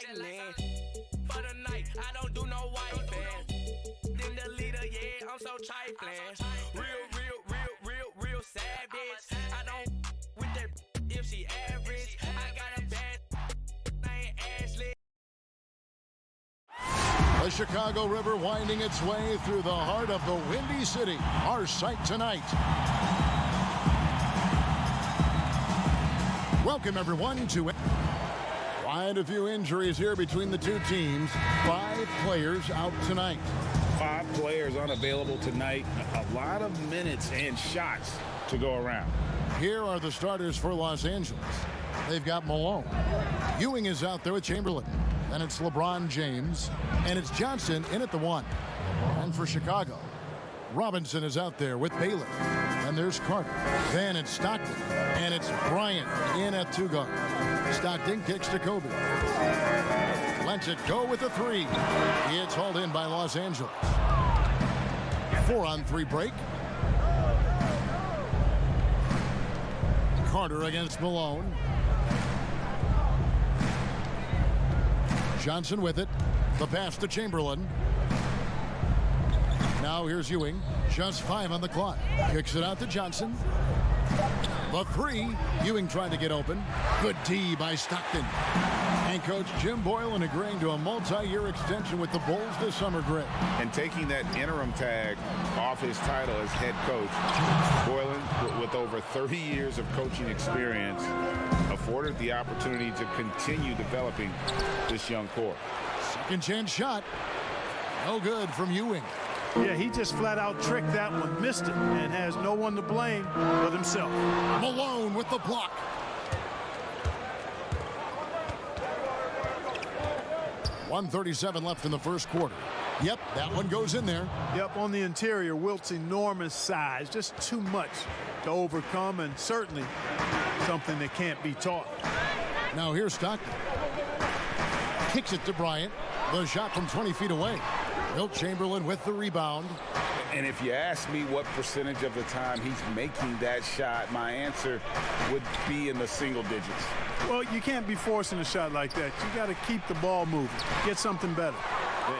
lightning. For the night, I don't do no wife then the leader, yeah, I'm so trifling. Real savage. I don't with that if she average. I got a bad name, Ashley. The Chicago River winding its way through the heart of the Windy City. Our sight tonight. Welcome, everyone, to quite a few injuries here between the two teams. 5 players out tonight. 5 players unavailable tonight. A lot of minutes and shots to go around. Here are the starters for Los Angeles. They've got Malone. Ewing is out there with Chamberlain. Then it's LeBron James. And it's Johnson in at the 1. And for Chicago, Robinson is out there with Baylor. And there's Carter. Then it's Stockton. And it's Bryant in at 2 guard. Stockton kicks to Kobe. Lets it go with a 3. It's hauled in by Los Angeles. 4-on-3 break. Carter against Malone. Johnson with it. The pass to Chamberlain. Now here's Ewing. Just 5 on the clock. Kicks it out to Johnson. The 3. Ewing trying to get open. Good D by Stockton. And Coach Jim Boylan agreeing to a multi-year extension with the Bulls this summer, Greg. And taking that interim tag off his title as head coach, Boylan, with over 30 years of coaching experience, afforded the opportunity to continue developing this young core. Second chance shot. No good from Ewing. Yeah, he just flat out tricked that one, missed it, and has no one to blame but himself. Malone with the block. .137 left in the first quarter. Yep, that one goes in there. Yep, on the interior, Wilt's enormous size, just too much to overcome, and certainly something that can't be taught. Now here's Stockton. Kicks it to Bryant. The shot from 20 feet away. Wilt Chamberlain with the rebound. And if you ask me what percentage of the time he's making that shot, my answer would be in the single digits. Well, you can't be forcing a shot like that. You got to keep the ball moving, get something better.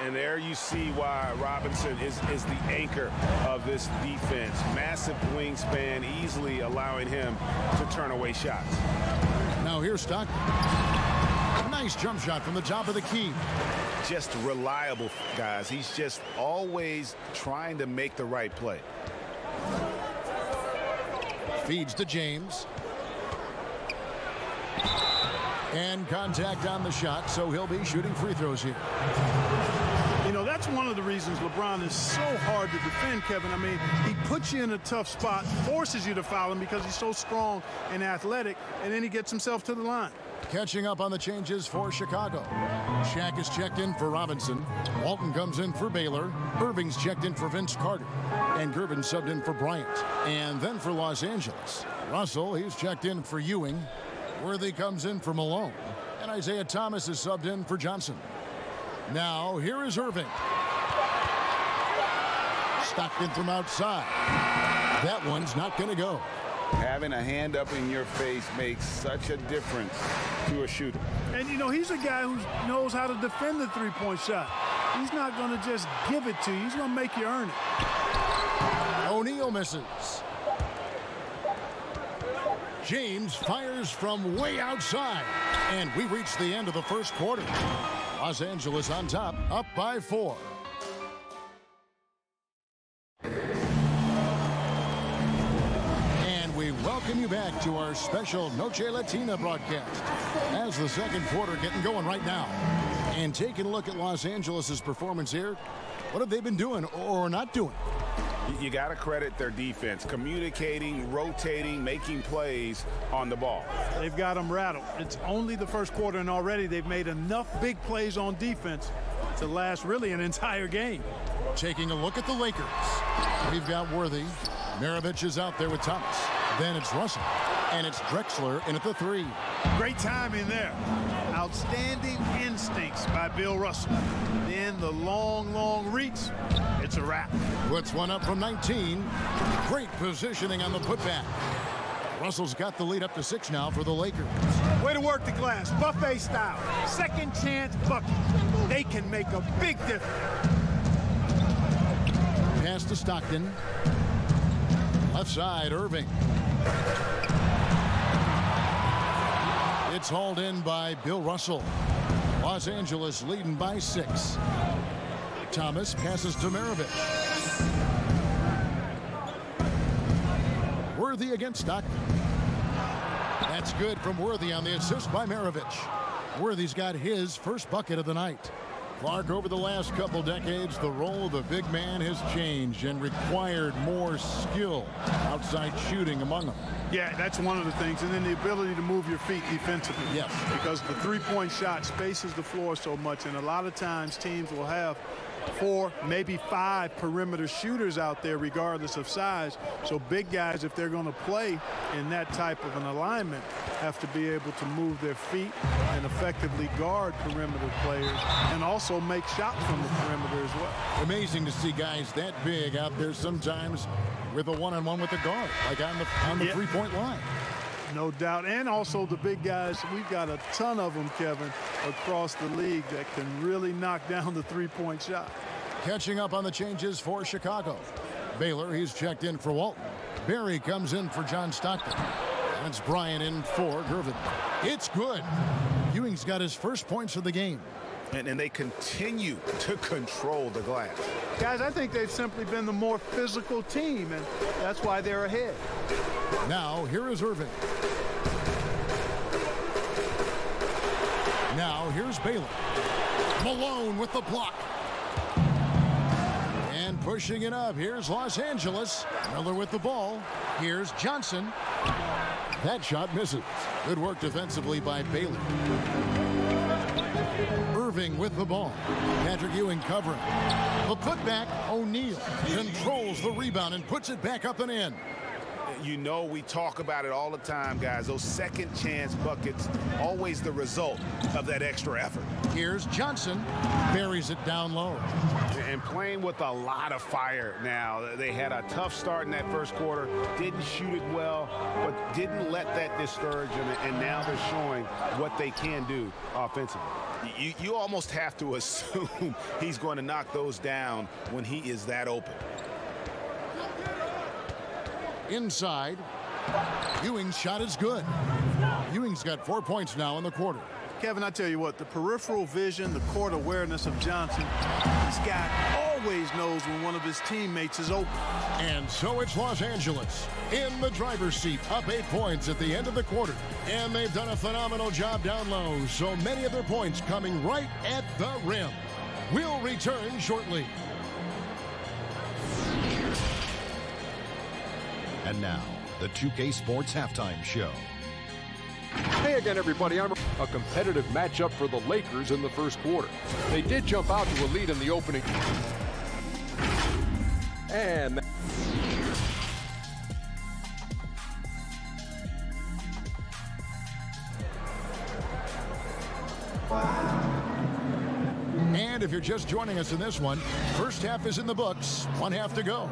And there you see why Robinson is the anchor of this defense. Massive wingspan, easily allowing him to turn away shots. Now here's Stockton. Nice jump shot from the top of the key. Just reliable, guys. He's just always trying to make the right play. Feeds to James. And contact on the shot, so he'll be shooting free throws here. You know, that's one of the reasons LeBron is so hard to defend, Kevin. I mean, he puts you in a tough spot, forces you to foul him because he's so strong and athletic, and then he gets himself to the line. Catching up on the changes for Chicago. Shaq is checked in for Robinson. Walton comes in for Baylor. Irving's checked in for Vince Carter. And Gervin subbed in for Bryant. And then for Los Angeles, Russell, he's checked in for Ewing. Worthy comes in for Malone. And Isaiah Thomas is subbed in for Johnson. Now, here is Irving. Stockton from outside. That one's not going to go. Having a hand up in your face makes such a difference to a shooter. And, you know, he's a guy who knows how to defend the three-point shot. He's not going to just give it to you. He's going to make you earn it. O'Neal misses. James fires from way outside. And we reach the end of the first quarter. Los Angeles on top, up by 4. We welcome you back to our special Noche Latina broadcast as the second quarter getting going right now. And taking a look at Los Angeles' performance here, what have they been doing or not doing? You got to credit their defense, communicating, rotating, making plays on the ball. They've got them rattled. It's only the first quarter, and already they've made enough big plays on defense to last really an entire game. Taking a look at the Lakers. We've got Worthy. Maravich is out there with Thomas. Then it's Russell, and it's Drexler in at the 3. Great timing there. Outstanding instincts by Bill Russell. Then the long reach. It's a wrap. Puts one up from 19. Great positioning on the putback. Russell's got the lead up to 6 now for the Lakers. Way to work the glass, buffet style. Second chance bucket. They can make a big difference. Pass to Stockton. Left side, Irving. It's hauled in by Bill Russell. Los Angeles leading by 6. Thomas passes to Maravich. Worthy against Stockton. That's good from Worthy on the assist by Maravich. Worthy's got his first bucket of the night. Clark, over the last couple decades, the role of the big man has changed and required more skill outside shooting among them. Yeah, that's one of the things. And then the ability to move your feet defensively. Yes. Because the three-point shot spaces the floor so much. And a lot of times teams will have 4, maybe 5 perimeter shooters out there regardless of size. So big guys, if they're going to play in that type of an alignment, have to be able to move their feet and effectively guard perimeter players and also make shots from the perimeter as well. Amazing to see guys that big out there sometimes with a one-on-one with the guard, like on the three-point line. No doubt. And also the big guys, we've got a ton of them, Kevin, across the league that can really knock down the three-point shot. Catching up on the changes for Chicago. Baylor, he's checked in for Walton. Barry comes in for John Stockton. That's Bryant in for Gervin. It's good. Ewing's got his first points of the game. And they continue to control the glass. Guys, I think they've simply been the more physical team, and that's why they're ahead. Now, here is Irving. Now, here's Baylor. Malone with the block. And pushing it up, here's Los Angeles. Miller with the ball. Here's Johnson. That shot misses. Good work defensively by Baylor. Irving with the ball. Patrick Ewing covering. The putback, O'Neal controls the rebound and puts it back up and in. You know, we talk about it all the time, guys. Those second chance buckets, always the result of that extra effort. Here's Johnson. Buries it down low. And playing with a lot of fire now. They had a tough start in that first quarter. Didn't shoot it well, but didn't let that discourage them. And now they're showing what they can do offensively. You almost have to assume he's going to knock those down when he is that open. Inside, Ewing's shot is good. Ewing's got 4 points now in the quarter. Kevin, I tell you what, the peripheral vision, the court awareness of Johnson, this guy always knows when one of his teammates is open. And so it's Los Angeles in the driver's seat, up 8 points at the end of the quarter. And they've done a phenomenal job down low, so many of their points coming right at the rim. We'll return shortly. And now, the 2K Sports Halftime Show. Hey again, everybody. I'm a competitive matchup for the Lakers in the first quarter. They did jump out to a lead in the opening. And And if you're just joining us in this one, first half is in the books. 1 half to go.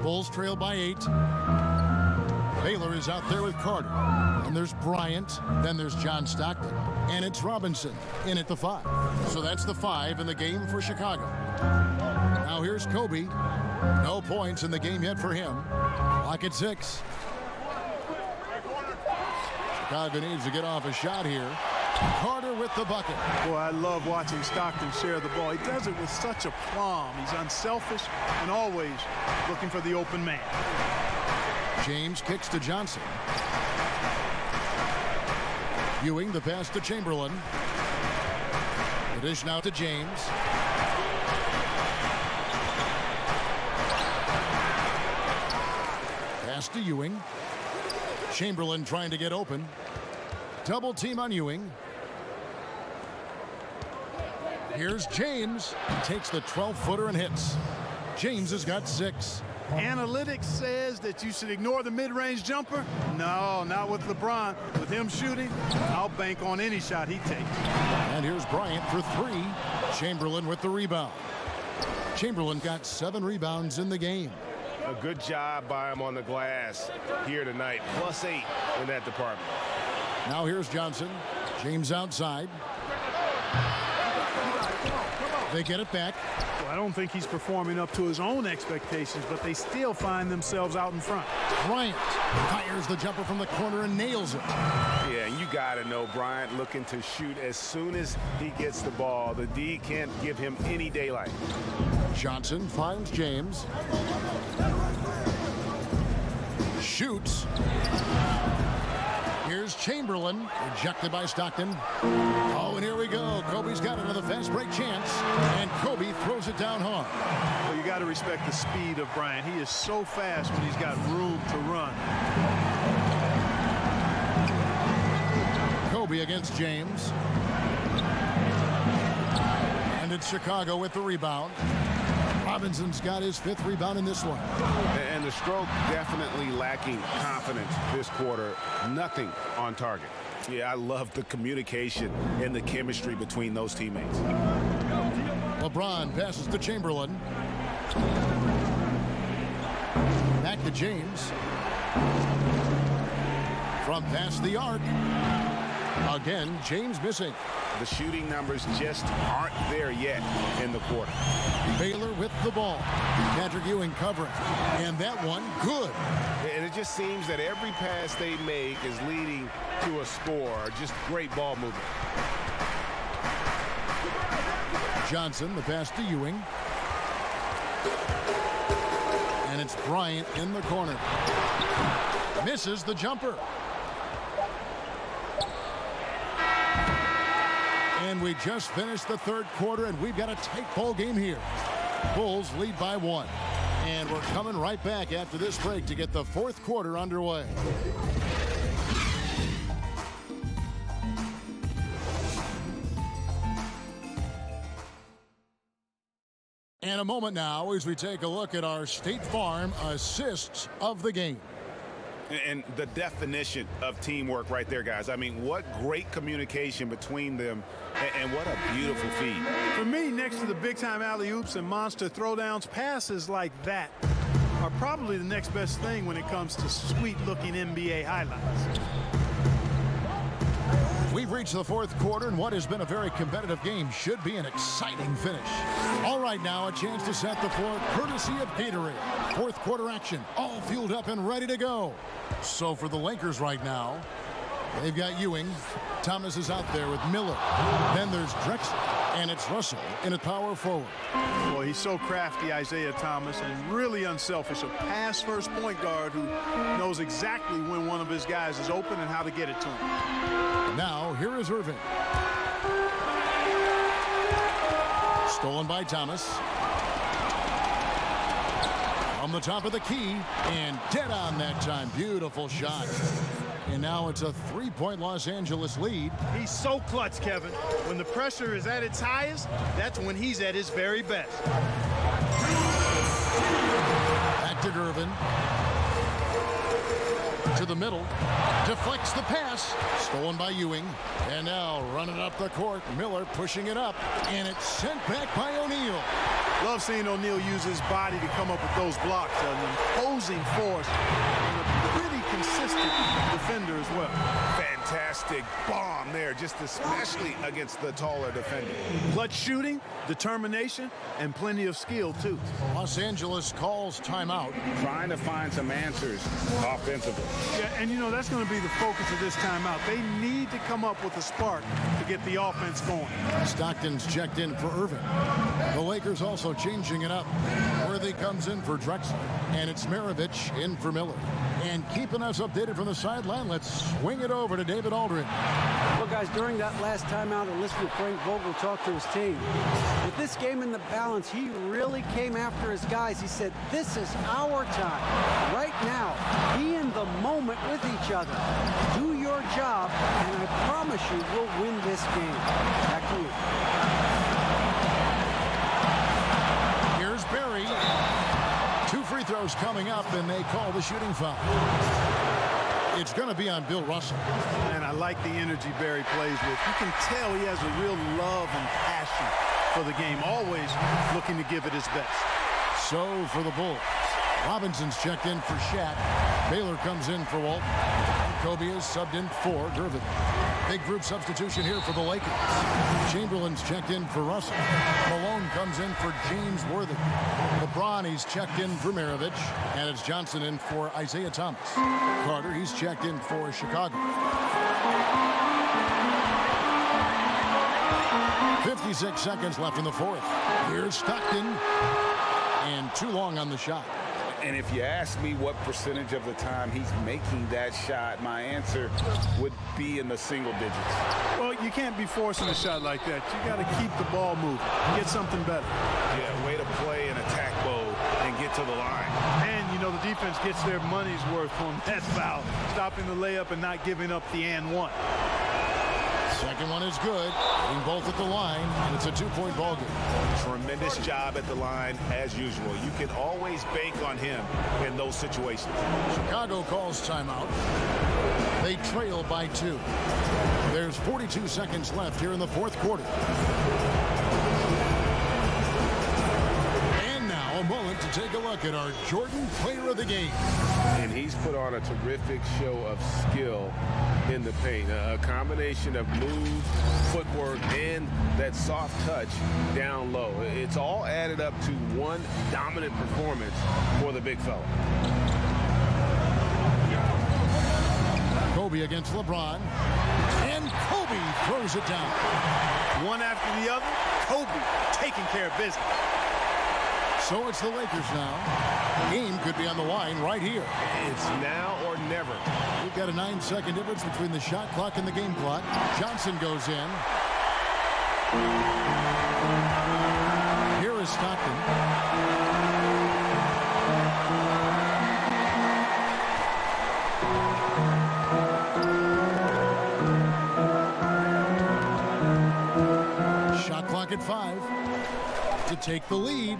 Bulls trail by 8. Baylor is out there with Carter. And there's Bryant. Then there's John Stockton. And it's Robinson in at the 5. So that's the 5 in the game for Chicago. Now here's Kobe. No points in the game yet for him. Clock at 6. Chicago needs to get off a shot here. Carter with the bucket. Boy, I love watching Stockton share the ball. He does it with such a plum. He's unselfish and always looking for the open man. James kicks to Johnson. Ewing, the pass to Chamberlain. The dish now to James. Pass to Ewing. Chamberlain trying to get open. Double team on Ewing. Here's James. He takes the 12-footer and hits. James has got 6. Analytics says that you should ignore the mid-range jumper. No, not with LeBron. With him shooting, I'll bank on any shot he takes. And here's Bryant for 3. Chamberlain with the rebound. Chamberlain got 7 rebounds in the game. A good job by him on the glass here tonight. +8 in that department. Now here's Johnson. James outside. They get it back. Well, I don't think he's performing up to his own expectations, but they still find themselves out in front. Bryant fires the jumper from the corner and nails it. Yeah, you got to know Bryant looking to shoot as soon as he gets the ball. The D can't give him any daylight. Johnson finds James. Shoots. Here's Chamberlain, rejected by Stockton. Oh, and here we go. Kobe's got another fast break chance, and Kobe throws it down hard. Well, you got to respect the speed of Bryant. He is so fast when he's got room to run. Kobe against James. And it's Chicago with the rebound. Robinson's got his 5th rebound in this one. And the Stroke definitely lacking confidence this quarter. Nothing on target. Yeah, I love the communication and the chemistry between those teammates. LeBron passes to Chamberlain. Back to James. From past the arc. Again, James missing. The shooting numbers just aren't there yet in the quarter. Baylor with the ball. Patrick Ewing covering. And that one, good. And it just seems that every pass they make is leading to a score. Just great ball movement. Johnson, the pass to Ewing. And it's Bryant in the corner. Misses the jumper. And we just finished the 3rd quarter, and we've got a tight ball game here. Bulls lead by 1. And we're coming right back after this break to get the 4th quarter underway. And a moment now as we take a look at our State Farm assists of the game. And the definition of teamwork right there, guys. I mean, what great communication between them, and what a beautiful feed. For me, next to the big-time alley-oops and monster throwdowns, passes like that are probably the next best thing when it comes to sweet-looking NBA highlights. We've reached the 4th quarter, and what has been a very competitive game should be an exciting finish. All right, now a chance to set the floor courtesy of Gatorade. 4th quarter action, all fueled up and ready to go. So for the Lakers right now, they've got Ewing. Thomas is out there with Miller. Then there's Drexler, and it's Russell in at power forward. Boy, he's so crafty, Isaiah Thomas, and really unselfish. A pass-first point guard who knows exactly when one of his guys is open and how to get it to him. Now, here is Irving. Stolen by Thomas. On the top of the key, and dead on that time. Beautiful shot. And now it's a 3-point Los Angeles lead. He's so clutch, Kevin. When the pressure is at its highest, that's when he's at his very best. Back to Irvin. To the middle. Deflects the pass. Stolen by Ewing. And now running up the court. Miller pushing it up. And it's sent back by O'Neal. Love seeing O'Neal use his body to come up with those blocks. An imposing force and a pretty consistent defender as well. Fantastic bomb there, just especially against the taller defender. Clutch shooting, determination, and plenty of skill, too. Los Angeles calls timeout. Trying to find some answers offensively. Yeah, and, you know, that's going to be the focus of this timeout. They need to come up with a spark to get the offense going. Stockton's checked in for Irving. The Lakers also changing it up. Worthy comes in for Drexler, and it's Maravich in for Miller. And keeping us updated from the sideline, let's swing it over to David Aldridge. Well, guys, during that last timeout and listening to Frank Vogel talk to his team, with this game in the balance, he really came after his guys. He said, this is our time. Right now, be in the moment with each other. Do your job, and I promise you we'll win this game. Back to you. Here's Barry. 2 free throws coming up, and they call the shooting foul. It's going to be on Bill Russell. And I like the energy Barry plays with. You can tell he has a real love and passion for the game, always looking to give it his best. So for the Bulls, Robinson's checked in for Shaq. Baylor comes in for Walton. Kobe is subbed in for Gervin. Big group substitution here for the Lakers. Chamberlain's checked in for Russell. Malone comes in for James Worthy. LeBron, he's checked in for Maravich. And it's Johnson in for Isaiah Thomas. Carter, he's checked in for Chicago. 56 seconds left in the fourth. Here's Stockton. And too long on the shot. And if you ask me what percentage of the time he's making that shot, my answer would be in the single digits. Well, you can't be forcing a shot like that. You got to keep the ball moving. Get something better. Yeah, way to play in attack mode and get to the line. And, you know, the defense gets their money's worth on that foul. Stopping the layup and not giving up the and one. Second one is good. Hitting both at the line, and it's a two-point ball game. Tremendous job at the line, as usual. You can always bank on him in those situations. Chicago calls timeout. They trail by 2. There's 42 seconds left here in the fourth quarter. And now a moment to take a look at our Jordan Player of the Game. And he's put on a terrific show of skill in the paint. A combination of move, footwork, and that soft touch down low. It's all added up to one dominant performance for the big fella. Kobe against LeBron. And Kobe throws it down. One after the other, Kobe taking care of business. So it's the Lakers now. Game could be on the line right here. It's now or never. We've got a 9-second difference between the shot clock and the game clock. Johnson goes in. Here is Stockton. Shot clock at 5. To take the lead.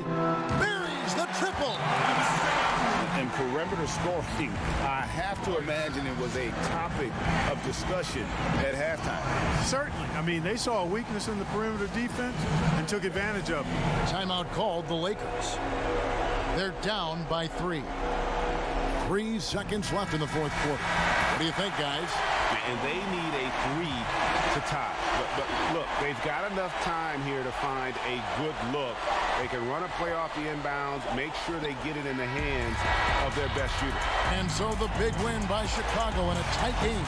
Buries the triple. And perimeter scoring, I have to imagine it was a topic of discussion at halftime. Certainly. I mean, they saw a weakness in the perimeter defense and took advantage of it. Timeout called the Lakers. They're down by 3. 3 seconds left in the fourth quarter. What do you think, guys? And they need a 3 to tie. But look, they've got enough time here to find a good look. They can run a play off the inbounds, make sure they get it in the hands of their best shooter. And so the big win by Chicago in a tight game.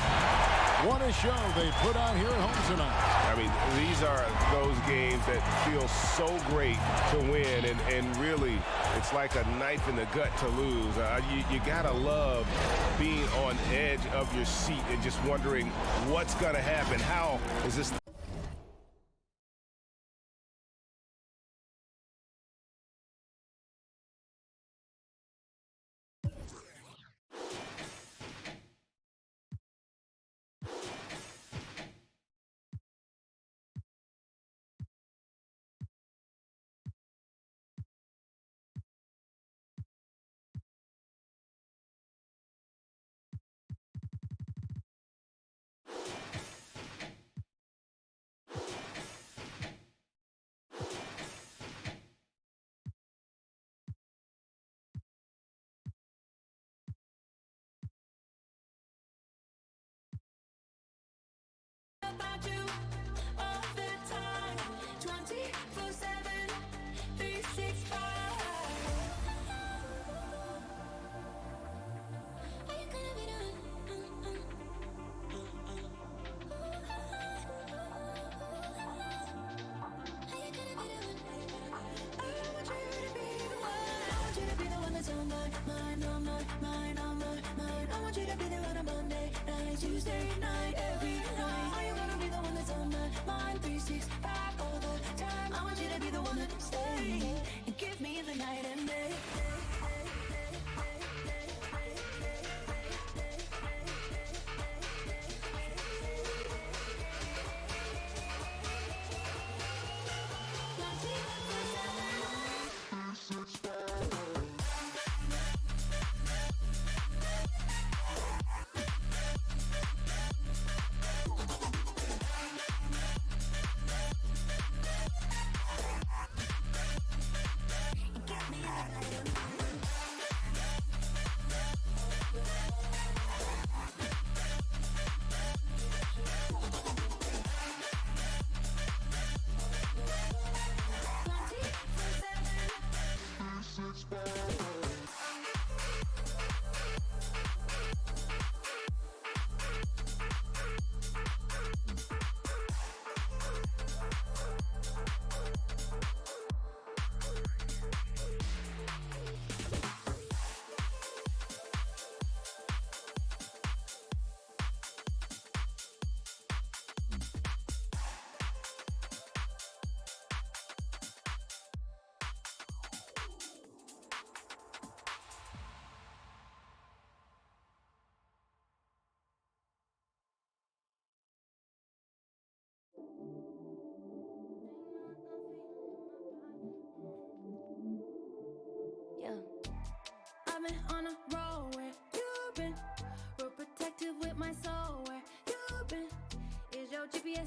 What a show they put on here at home tonight. I mean, these are those games that feel so great to win, and really, it's like a knife in the gut to lose. You gotta love being on edge of your seat and just wondering what's gonna happen. How is this? About you all the time, 24/7, 365. Are you gonna be doing? I want you to be the one that's on my mind, on my mind, on my mind. I want you to be there on a Monday night, Tuesday night, every night. Are you gonna be the one that's on my mind, 365 all the time? I want you to be the one that stay and give me the night and day.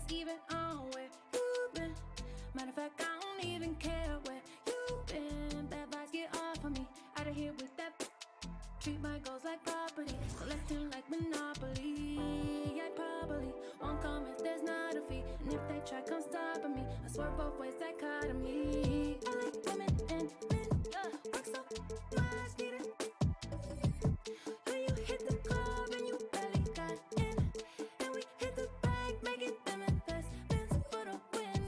mask even on where you been. Matter of fact, I don't even care where you been. Bad vibes get off of me. Out of here with that. Treat my goals like property. Collecting like Monopoly. I probably won't come if there's not a fee. And if they try, come stopping me. I swear both ways, dichotomy. I like women and men. Rock so much, need it. When you hit the club and you barely got in. And we hit the bank, making them investments for the win.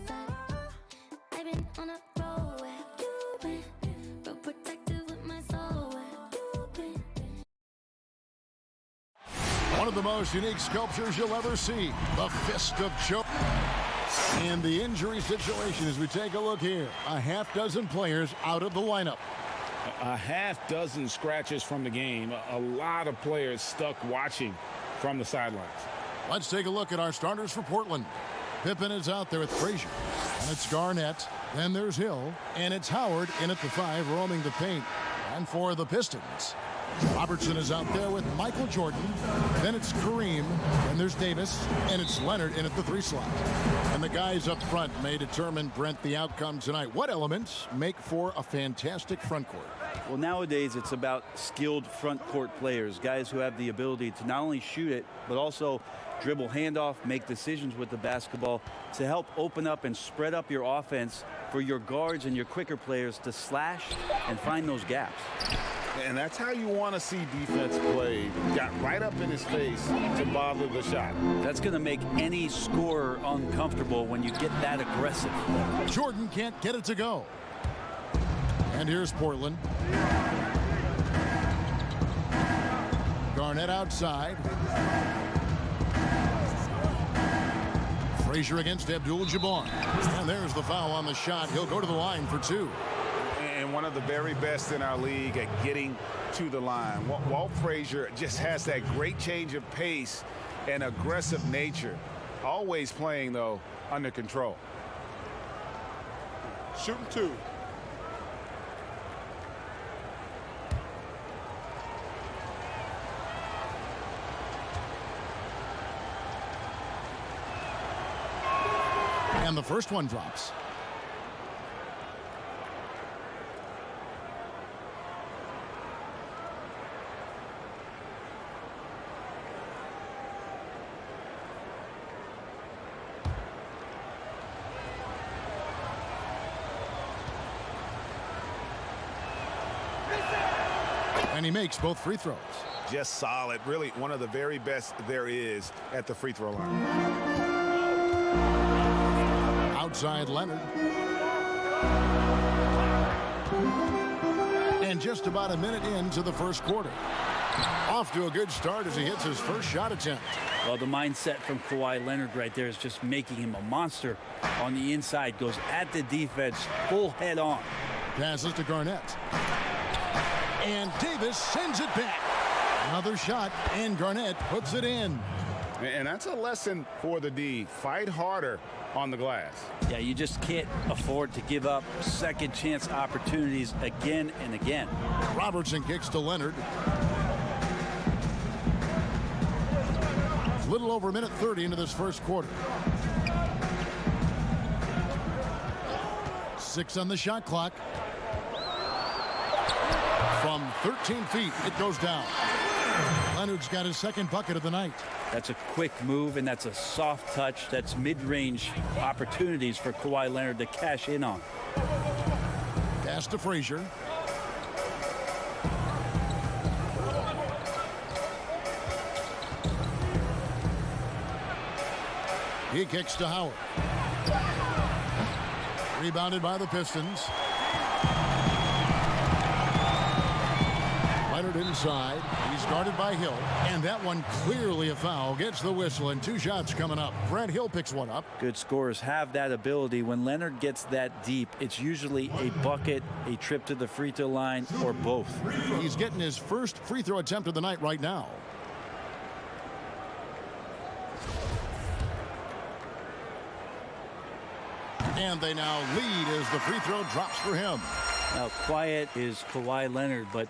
I've been on a roll where you've been. Real protective with my soul where you've been. One of the most unique sculptures you'll ever see, the Fist of Joe. And the injury situation as we take a look here. A half dozen players out of the lineup. A half dozen scratches from the game. A lot of players stuck watching from the sidelines. Let's take a look at our starters for Portland. Pippen is out there with Frazier. And it's Garnett. Then there's Hill. And it's Howard in at the 5, roaming the paint. And for the Pistons, Robertson is out there with Michael Jordan. Then it's Kareem. And there's Davis. And it's Leonard in at the 3 slot. And the guys up front may determine, Brent, the outcome tonight. What elements make for a fantastic front court? Well, nowadays it's about skilled front court players, guys who have the ability to not only shoot it, but also dribble handoff, make decisions with the basketball to help open up and spread up your offense for your guards and your quicker players to slash and find those gaps. And that's how you want to see defense played. Got right up in his face to bother the shot. That's going to make any scorer uncomfortable when you get that aggressive. Jordan can't get it to go. And here's Portland. Garnett outside. Frazier against Abdul-Jabbar. And there's the foul on the shot. He'll go to the line for 2. And one of the very best in our league at getting to the line. Walt Frazier just has that great change of pace and aggressive nature. Always playing, though, under control. Shooting 2. And the first one drops. And he makes both free throws. Just solid. Really one of the very best there is at the free throw line. Outside Leonard. And just about a minute into the first quarter. Off to a good start as he hits his first shot attempt. Well, the mindset from Kawhi Leonard right there is just making him a monster on the inside. Goes at the defense full head on. Passes to Garnett. And Davis sends it back. Another shot, and Garnett puts it in. And that's a lesson for the D. Fight harder on the glass. Yeah, you just can't afford to give up second chance opportunities again and again. Robertson kicks to Leonard. A little over a minute 30 into this first quarter. 6 on the shot clock. From 13 feet, it goes down. Leonard's got his second bucket of the night. That's a quick move, and that's a soft touch. That's mid-range opportunities for Kawhi Leonard to cash in on. Pass to Frazier. He kicks to Howard. Rebounded by the Pistons. Leonard inside. He's guarded by Hill. And that one clearly a foul. Gets the whistle, and 2 shots coming up. Brad Hill picks one up. Good scorers have that ability. When Leonard gets that deep, it's usually a bucket, a trip to the free throw line, or both. He's getting his first free throw attempt of the night right now. And they now lead as the free throw drops for him. Now, quiet is Kawhi Leonard, but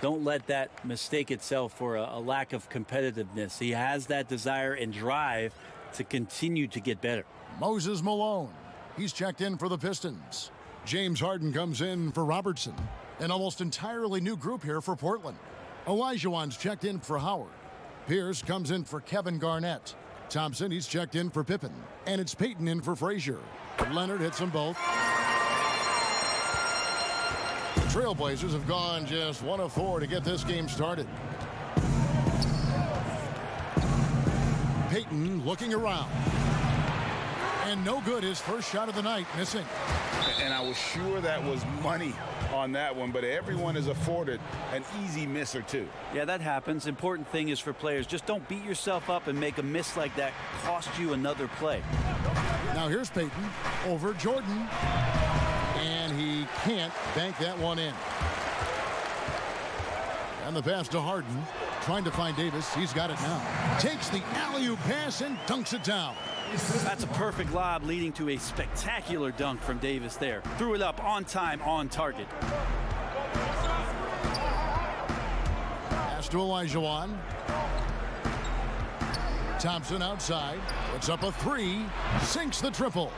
don't let that mistake itself for a lack of competitiveness. He has that desire and drive to continue to get better. Moses Malone, he's checked in for the Pistons. James Harden comes in for Robertson. An almost entirely new group here for Portland. Olajuwon's checked in for Howard. Pierce comes in for Kevin Garnett. Thompson, he's checked in for Pippen. And it's Payton in for Frazier. Leonard hits them both. The Trailblazers have gone just 1 of 4 to get this game started. Payton looking around. And no good, his first shot of the night, missing. And I was sure that was money on that one, but everyone is afforded an easy miss or two. Yeah, that happens. Important thing is for players, just don't beat yourself up and make a miss like that cost you another play. Now here's Payton over Jordan. And he can't bank that one in. And the pass to Harden. Trying to find Davis. He's got it now. Takes the alley-oop pass and dunks it down. That's a perfect lob leading to a spectacular dunk from Davis there. Threw it up on time, on target. Pass to Olajuwon. Thompson outside. Puts up a 3. Sinks the triple.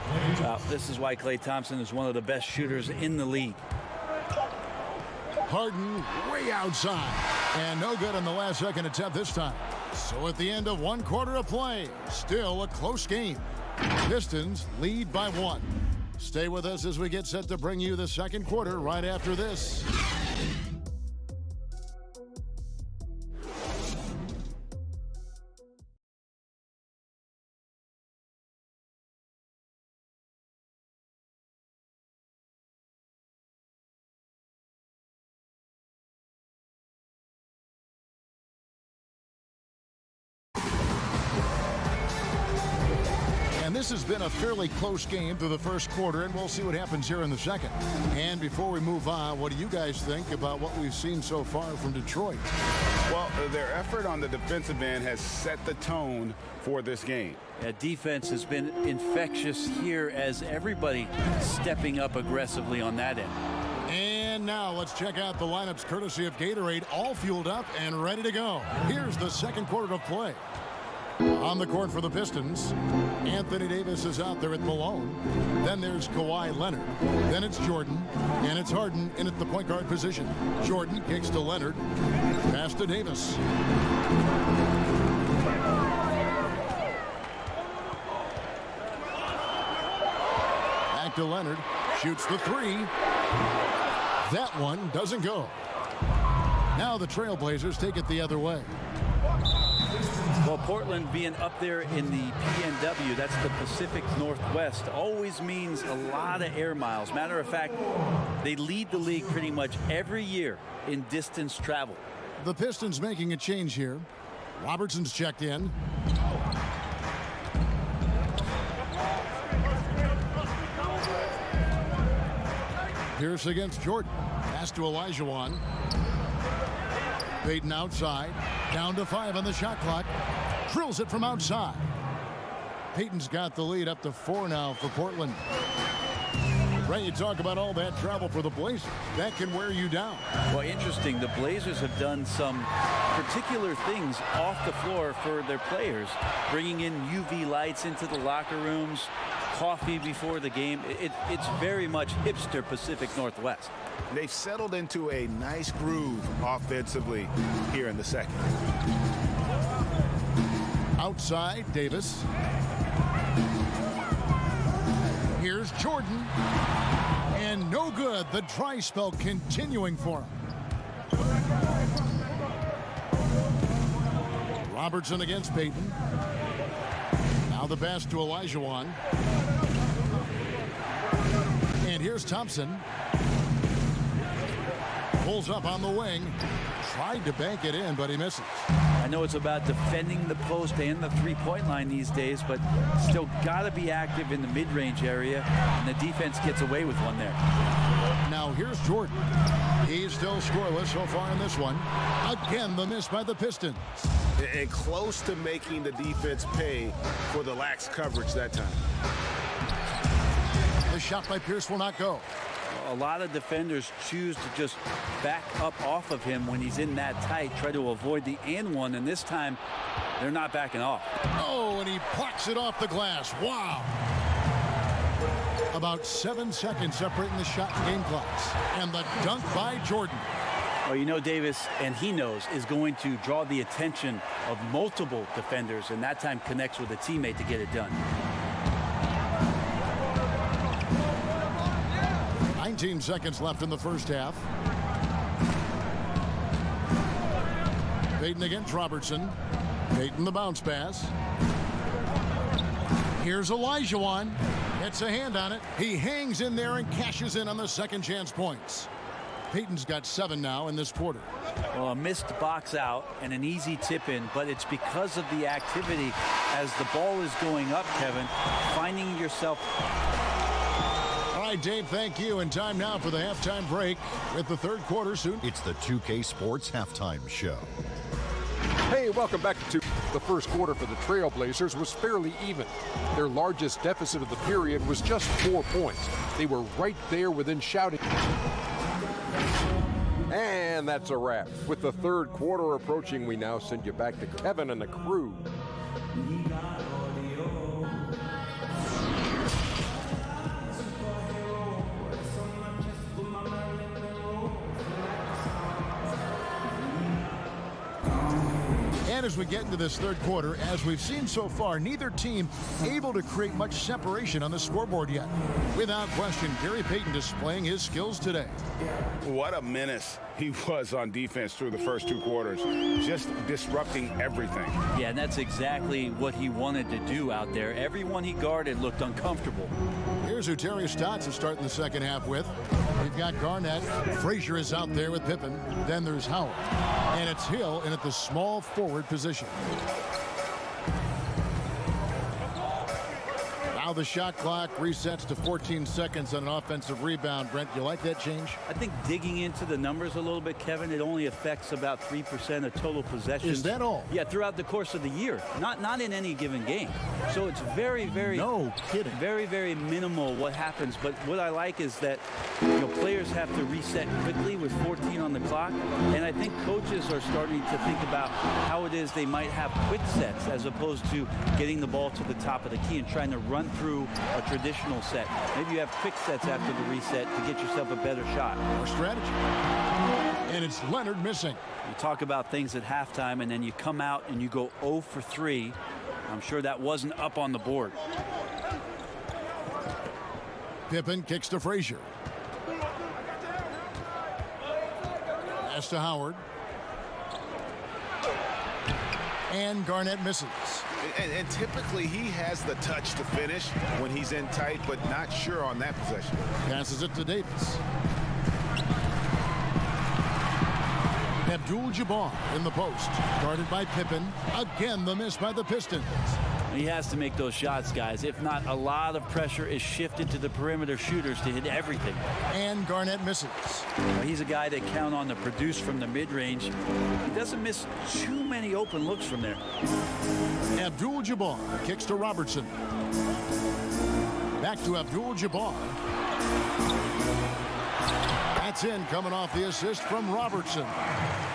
This is why Klay Thompson is one of the best shooters in the league. Harden way outside. And no good on the last second attempt this time. So at the end of 1 quarter of play, still a close game. Pistons lead by 1. Stay with us as we get set to bring you the second quarter right after this. And this has been a fairly close game through the first quarter, and we'll see what happens here in the second. And before we move on, what do you guys think about what we've seen so far from Detroit? Well, their effort on the defensive end has set the tone for this game. Yeah, defense has been infectious here as everybody stepping up aggressively on that end. And now let's check out the lineups courtesy of Gatorade, all fueled up and ready to go. Here's the second quarter of play. On the court for the Pistons, Anthony Davis is out there at Malone. Then there's Kawhi Leonard. Then it's Jordan. And it's Harden in at the point guard position. Jordan kicks to Leonard. Pass to Davis. Back to Leonard. Shoots the 3. That one doesn't go. Now the Trailblazers take it the other way. Well, Portland being up there in the PNW, that's the Pacific Northwest, always means a lot of air miles. Matter of fact, they lead the league pretty much every year in distance travel. The Pistons making a change here. Robertson's checked in. Pierce against Jordan. Pass to Olajuwon. Payton outside. Down to 5 on the shot clock. Drills it from outside. Payton's got the lead up to 4 now for Portland. Ray, you talk about all that travel for the Blazers. That can wear you down. Well, interesting. The Blazers have done some particular things off the floor for their players, bringing in UV lights into the locker rooms, coffee before the game. It's very much hipster Pacific Northwest. They've settled into a nice groove offensively here in the second. Outside, Davis. Here's Jordan. And no good. The dry spell continuing for him. Robertson against Payton. Now the pass to Olajuwon. And here's Thompson. Pulls up on the wing. Tried to bank it in, but he misses. I know it's about defending the post and the three-point line these days, but still got to be active in the mid-range area, and the defense gets away with one there. Now here's Jordan. He's still scoreless so far in this one. Again, the miss by the Pistons. And close to making the defense pay for the lax coverage that time. The shot by Pierce will not go. A lot of defenders choose to just back up off of him when he's in that tight, try to avoid the and one, and this time they're not backing off. Oh, and he plucks it off the glass. Wow. About 7 seconds separating the shot and game clocks. And the dunk by Jordan. Well, you know, Davis, and he knows, is going to draw the attention of multiple defenders, and that time connects with a teammate to get it done. 19 seconds left in the first half. Payton against Robertson. Payton the bounce pass. Here's Olajuwon. Gets a hand on it. He hangs in there and cashes in on the second chance points. Payton's got 7 now in this quarter. Well, a missed box out and an easy tip in, but it's because of the activity as the ball is going up, Kevin, finding yourself. All right, Dave, thank you. And time now for the halftime break with the third quarter soon. It's the 2K Sports Halftime Show. Hey, welcome back to the first quarter for the Trailblazers was fairly even. Their largest deficit of the period was just 4 points. They were right there within shouting. And that's a wrap. With the third quarter approaching, we now send you back to Kevin and the crew. And as we get into this third quarter, as we've seen so far, neither team able to create much separation on the scoreboard yet. Without question, Gary Payton displaying his skills today. What a menace he was on defense through the first 2 quarters, just disrupting everything. Yeah, and that's exactly what he wanted to do out there. Everyone he guarded looked uncomfortable. Here's who Terry Stotts is starting the second half with. We've got Garnett. Frazier is out there with Pippen. Then there's Howard. And it's Hill in at the small forward position. Now the shot clock resets to 14 seconds on an offensive rebound. Brent, you like that change? I think digging into the numbers a little bit, Kevin, it only affects about 3% of total possessions. Is that all? Yeah, throughout the course of the year. Not in any given game. So it's very, very... No kidding. Very, very minimal what happens. But what I like is that, players have to reset quickly with 14 on the clock. And I think coaches are starting to think about how it is they might have quick sets as opposed to getting the ball to the top of the key and trying to run through a traditional set. Maybe you have quick sets after the reset to get yourself a better shot. Or strategy. And it's Leonard missing. You talk about things at halftime and then you come out and you go 0 for 3. I'm sure that wasn't up on the board. Pippen kicks to Frazier. Pass to Howard. And Garnett misses. And typically he has the touch to finish when he's in tight, but not sure on that possession. Passes it to Davis. Abdul-Jabbar in the post. Guarded by Pippen. Again, the miss by the Pistons. He has to make those shots, guys. If not, a lot of pressure is shifted to the perimeter shooters to hit everything. And Garnett misses. Well, he's a guy they count on to produce from the mid-range. He doesn't miss too many open looks from there. Abdul-Jabbar kicks to Robertson. Back to Abdul-Jabbar. That's in, coming off the assist from Robertson.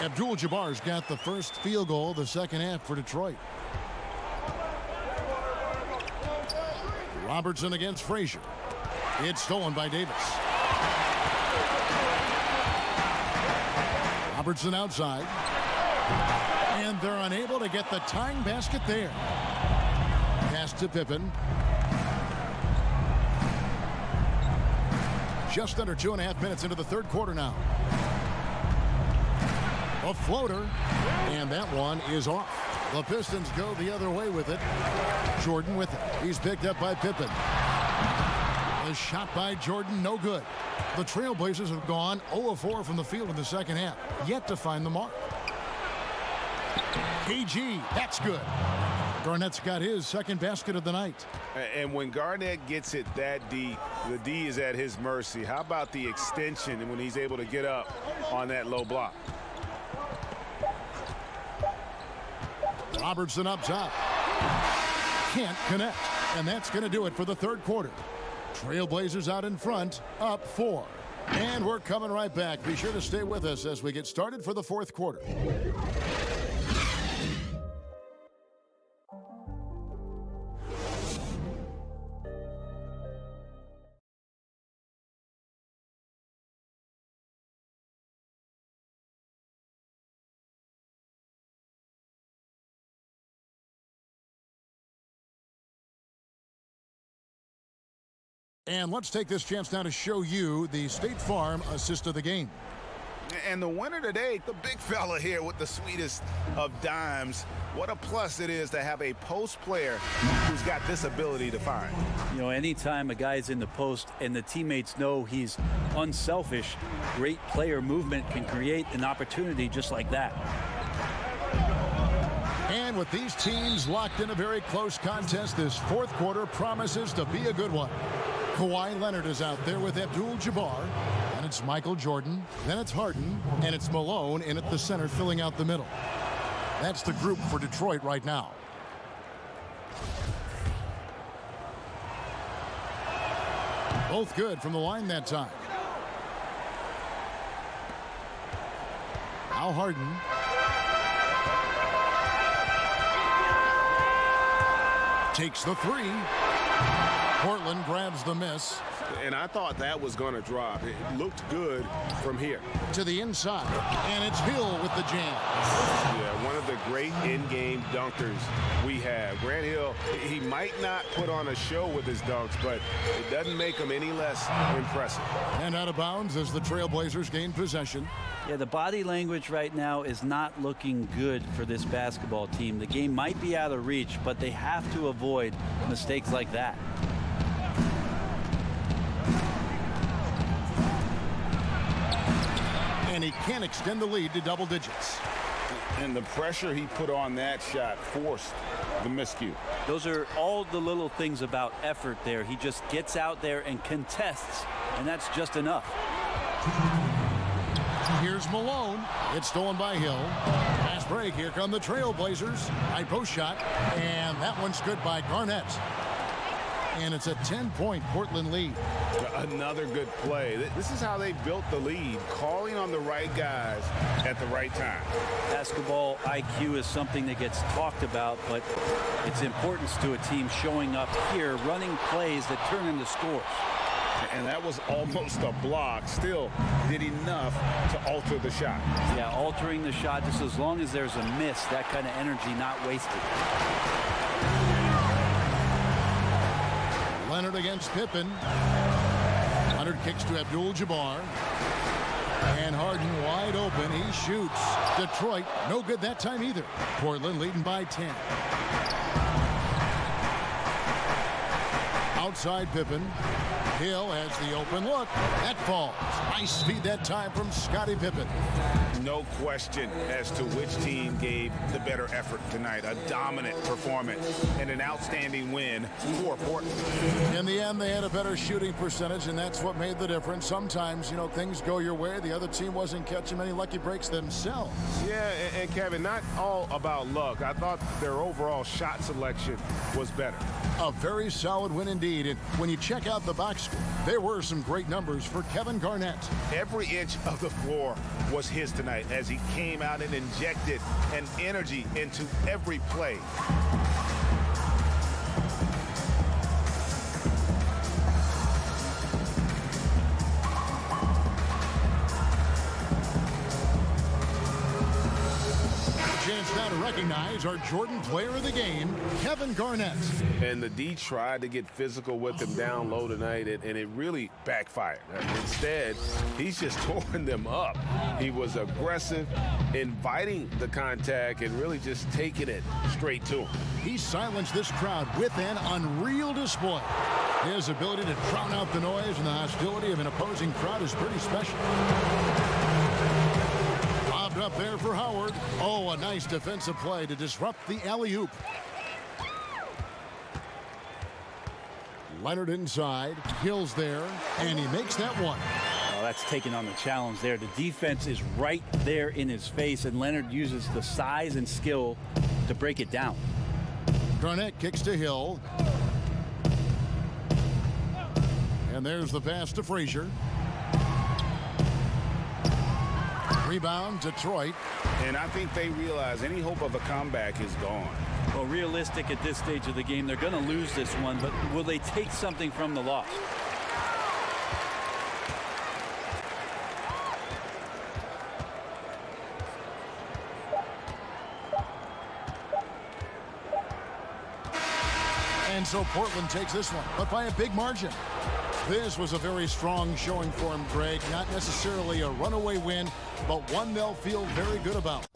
Abdul-Jabbar's got the first field goal of the second half for Detroit. Robertson against Frazier. It's stolen by Davis. Robertson outside. And they're unable to get the tying basket there. Pass to Pippen. Just under 2.5 minutes into the third quarter now. A floater. And that one is off. The Pistons go the other way with it. Jordan with it. He's picked up by Pippen. The shot by Jordan, no good. The Trailblazers have gone 0-4 from the field in the second half. Yet to find the mark. KG, that's good. Garnett's got his second basket of the night. And when Garnett gets it that deep, the D is at his mercy. How about the extension when he's able to get up on that low block? Robertson up top. Can't connect. And that's going to do it for the third quarter. Trailblazers out in front, up 4. And we're coming right back. Be sure to stay with us as we get started for the fourth quarter. And let's take this chance now to show you the State Farm assist of the game. And the winner today, the big fella here with the sweetest of dimes. What a plus it is to have a post player who's got this ability to find. You know, anytime a guy's in the post and the teammates know he's unselfish, great player movement can create an opportunity just like that. And with these teams locked in a very close contest, this fourth quarter promises to be a good one. Kawhi Leonard is out there with Abdul-Jabbar, and it's Michael Jordan, then it's Harden, and it's Malone in at the center filling out the middle. That's the group for Detroit right now. Both good from the line that time. Now Harden. Takes the three. Portland grabs the miss. And I thought that was going to drop. It looked good from here. To the inside. And it's Hill with the jam. Yeah, one of the great in-game dunkers we have. Grant Hill, he might not put on a show with his dunks, but it doesn't make him any less impressive. And out of bounds as the Trailblazers gain possession. Yeah, the body language right now is not looking good for this basketball team. The game might be out of reach, but they have to avoid mistakes like that. And he can extend the lead to double digits. And the pressure he put on that shot forced the miscue. Those are all the little things about effort there. He just gets out there and contests, and that's just enough. Here's Malone. It's stolen by Hill. Fast break. Here come the Trailblazers. High post shot. And that one's good by Garnett. And it's a 10-point Portland lead. Another good play. This is how they built the lead, calling on the right guys at the right time. Basketball IQ is something that gets talked about, but its importance to a team showing up here, running plays that turn into scores. And that was almost a block. Still did enough to alter the shot. Yeah, altering the shot, just as long as there's a miss, that kind of energy not wasted. Leonard against Pippen. Leonard kicks to Abdul-Jabbar. And Harden wide open. He shoots. Detroit, no good that time either. Portland leading by 10. Outside Pippen. Hill has the open look. That falls. Nice feed that time from Scottie Pippen. No question as to which team gave the better effort tonight. A dominant performance and an outstanding win for Portland. In the end, they had a better shooting percentage, and that's what made the difference. Sometimes, you know, things go your way. The other team wasn't catching many lucky breaks themselves. Yeah, and Kevin, not all about luck. I thought their overall shot selection was better. A very solid win indeed. And when you check out the box score, there were some great numbers for Kevin Garnett. Every inch of the floor was his tonight as he came out and injected an energy into every play. Chance now to recognize our Jordan player of the game, Kevin Garnett. And the D tried to get physical with him down low tonight, and it really backfired. Instead, he's just tore them up. He was aggressive, inviting the contact, and really just taking it straight to him. He silenced this crowd with an unreal display. His ability to drown out the noise and the hostility of an opposing crowd is pretty special. Up there for Howard. Oh, a nice defensive play to disrupt the alley-oop. Leonard inside. Hill's there, and he makes that one. Oh, that's taking on the challenge there. The defense is right there in his face, and Leonard uses the size and skill to break it down. Garnett kicks to Hill. And there's the pass to Frazier. Rebound, Detroit. And I think they realize any hope of a comeback is gone. Well, realistic at this stage of the game, they're going to lose this one, but will they take something from the loss? And so Portland takes this one, but by a big margin. This was a very strong showing for him, Greg. Not necessarily a runaway win, but one they'll feel very good about.